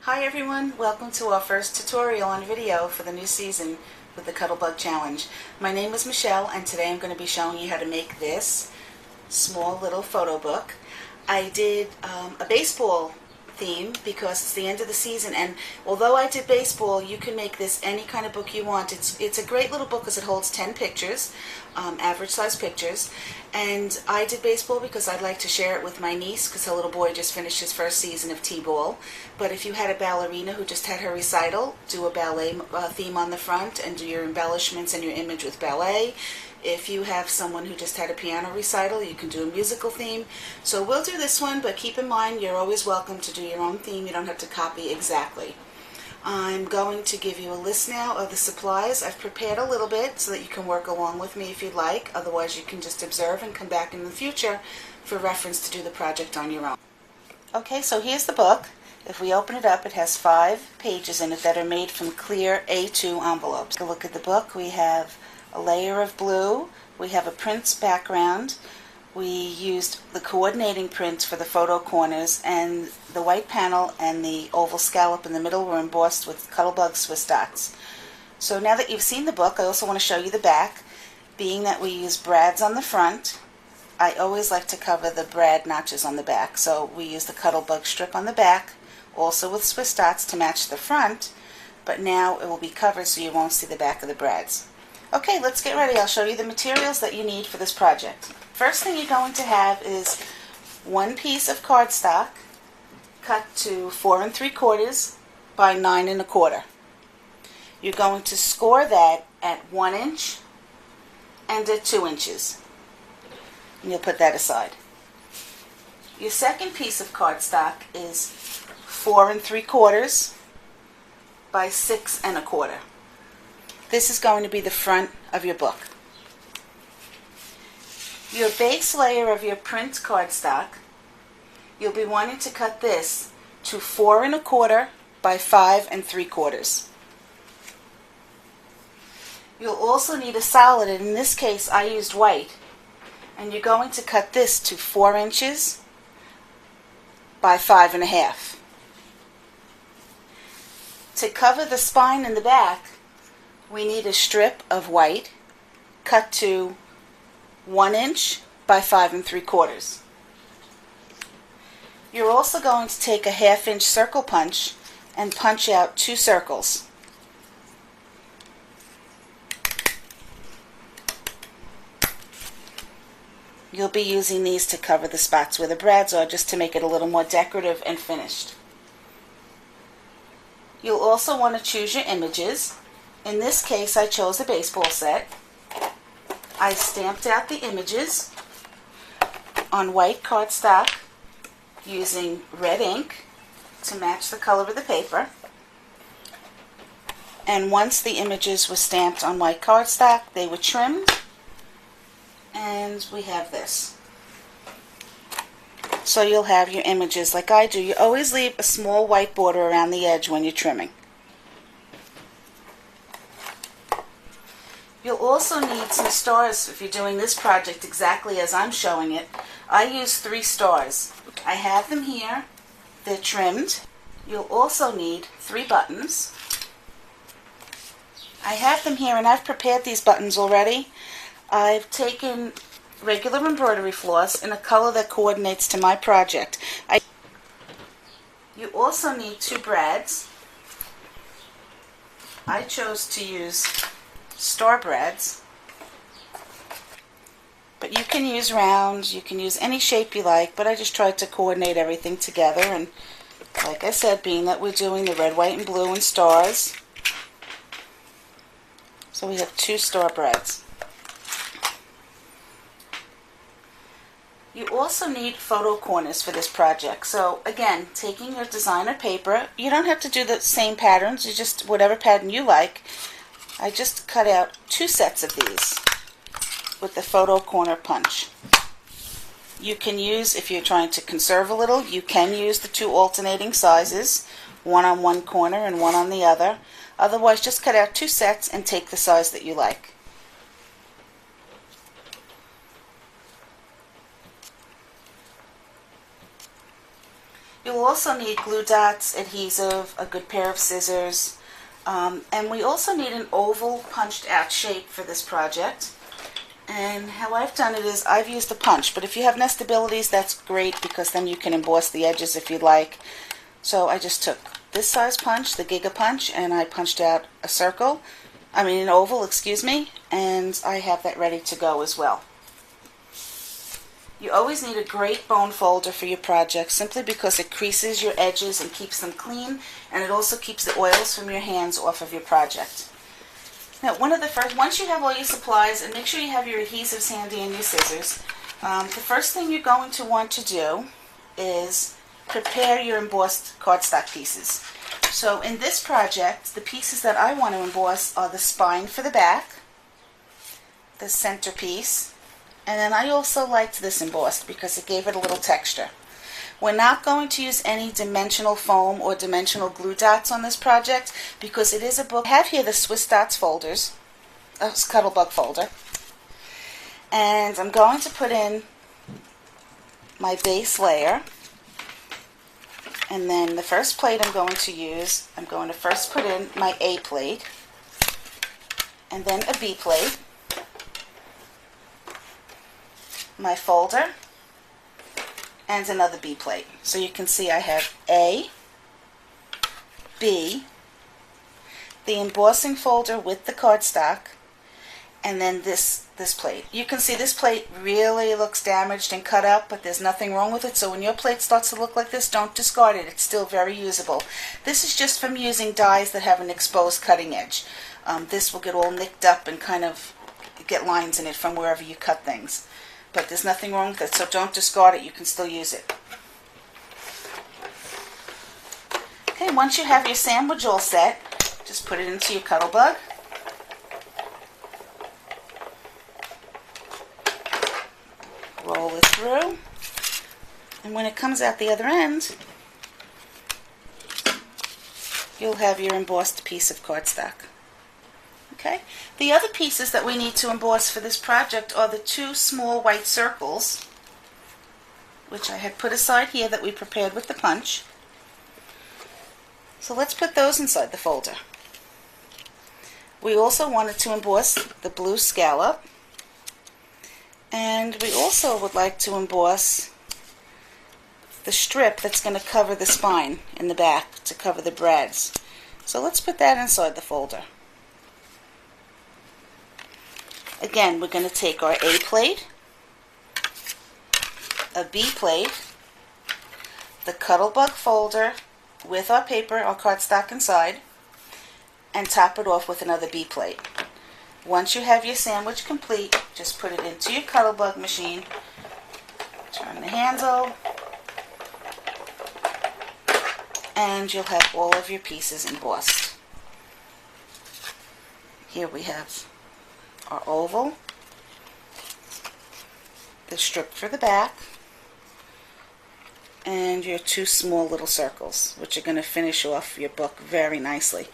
Hi everyone, welcome to our first tutorial on video for the new season with the Cuttlebug Challenge. My name is Michelle and today I'm going to be showing you how to make this small little photo book. I did a baseball theme because it's the end of the season, and although I did baseball, you can make this any kind of book you want. It's a great little book because it holds 10 pictures, average size pictures, and I did baseball because I'd like to share it with my niece because her little boy just finished his first season of t-ball. But if you had a ballerina who just had her recital, do a ballet theme on the front and do your embellishments and your image with ballet. If you have someone who just had a piano recital, you can do a musical theme. So we'll do this one, but keep in mind you're always welcome to do your own theme. You don't have to copy exactly. I'm going to give you a list now of the supplies. I've prepared a little bit so that you can work along with me if you'd like. Otherwise, you can just observe and come back in the future for reference to do the project on your own. Okay, so here's the book. If we open it up, it has 5 pages in it that are made from clear A2 envelopes. Take a look at the book. We have a layer of blue. We have a print background. We used the coordinating print for the photo corners, and the white panel and the oval scallop in the middle were embossed with Cuttlebug Swiss dots. So now that you've seen the book, I also want to show you the back. Being that we use brads on the front, I always like to cover the brad notches on the back. So we use the Cuttlebug strip on the back, also with Swiss dots to match the front, but now it will be covered so you won't see the back of the brads. Okay, let's get ready. I'll show you the materials that you need for this project. First thing you're going to have is 1 piece of cardstock cut to 4 3/4 by 9 1/4. You're going to score that at 1 inch and at 2 inches. And you'll put that aside. Your second piece of cardstock is 4 3/4 by 6 1/4. This is going to be the front of your book. Your base layer of your print cardstock, you'll be wanting to cut this to 4 1/4 by 5 3/4. You'll also need a solid, and in this case I used white, and you're going to cut this to 4 inches by 5 1/2. To cover the spine in the back, we need a strip of white cut to 1 inch by 5 3/4. You're also going to take a 1/2 inch circle punch and punch out 2 circles. You'll be using these to cover the spots where the brads are, just to make it a little more decorative and finished. You'll also want to choose your images. In this case, I chose a baseball set. I stamped out the images on white cardstock using red ink to match the color of the paper. And once the images were stamped on white cardstock, they were trimmed, and we have this. So you'll have your images like I do. You always leave a small white border around the edge when you're trimming. You'll also need some stars if you're doing this project exactly as I'm showing it. I use 3 stars. I have them here. They're trimmed. You'll also need 3 buttons. I have them here, and I've prepared these buttons already. I've taken regular embroidery floss in a color that coordinates to my project. You also need 2 brads. I chose to use star brads, but you can use round, you can use any shape you like, but I just tried to coordinate everything together. And like I said, being that we're doing the red, white, and blue and stars, so we have 2 star brads. You also need photo corners for this project. So again, taking your designer paper, you don't have to do the same patterns, you just whatever pattern you like. I just cut out 2 sets of these with the photo corner punch. You can use, if you're trying to conserve a little, you can use the 2 alternating sizes, one on one corner and one on the other. Otherwise, just cut out 2 sets and take the size that you like. You'll also need glue dots, adhesive, a good pair of scissors, and we also need an oval punched out shape for this project. And how I've done it is I've used a punch, but if you have nestabilities, that's great because then you can emboss the edges if you'd like. So I just took this size punch, the Giga Punch, and I punched out a circle, an oval, excuse me, and I have that ready to go as well. You always need a great bone folder for your project simply because it creases your edges and keeps them clean, and it also keeps the oils from your hands off of your project. Now, once you have all your supplies, and make sure you have your adhesives handy and your scissors, the first thing you're going to want to do is prepare your embossed cardstock pieces. So in this project, the pieces that I want to emboss are the spine for the back, the centerpiece, and then I also liked this embossed because it gave it a little texture. We're not going to use any dimensional foam or dimensional glue dots on this project because it is a book. I have here the Swiss Dots folders, Cuttlebug folder, and I'm going to put in my base layer, and then the first plate I'm going to first put in my A plate, and then a B plate, my folder, and another B plate. So you can see I have A, B, the embossing folder with the cardstock, and then this plate. You can see this plate really looks damaged and cut up, but there's nothing wrong with it. So when your plate starts to look like this, don't discard it. It's still very usable. This is just from using dies that have an exposed cutting edge. This will get all nicked up and kind of get lines in it from wherever you cut things. But there's nothing wrong with it, so don't discard it. You can still use it. Okay, once you have your sandwich all set, just put it into your Cuttlebug. Roll it through. And when it comes out the other end, you'll have your embossed piece of cardstock. Okay. The other pieces that we need to emboss for this project are the two small white circles, which I had put aside here that we prepared with the punch. So let's put those inside the folder. We also wanted to emboss the blue scallop, and we also would like to emboss the strip that's going to cover the spine in the back to cover the brads. So let's put that inside the folder. Again, we're going to take our A plate, a B plate, the Cuttlebug folder with our paper, our cardstock inside, and top it off with another B plate. Once you have your sandwich complete, just put it into your Cuttlebug machine, turn the handle, and you'll have all of your pieces embossed. Here we have our oval, the strip for the back, and your two small little circles, which are going to finish off your book very nicely.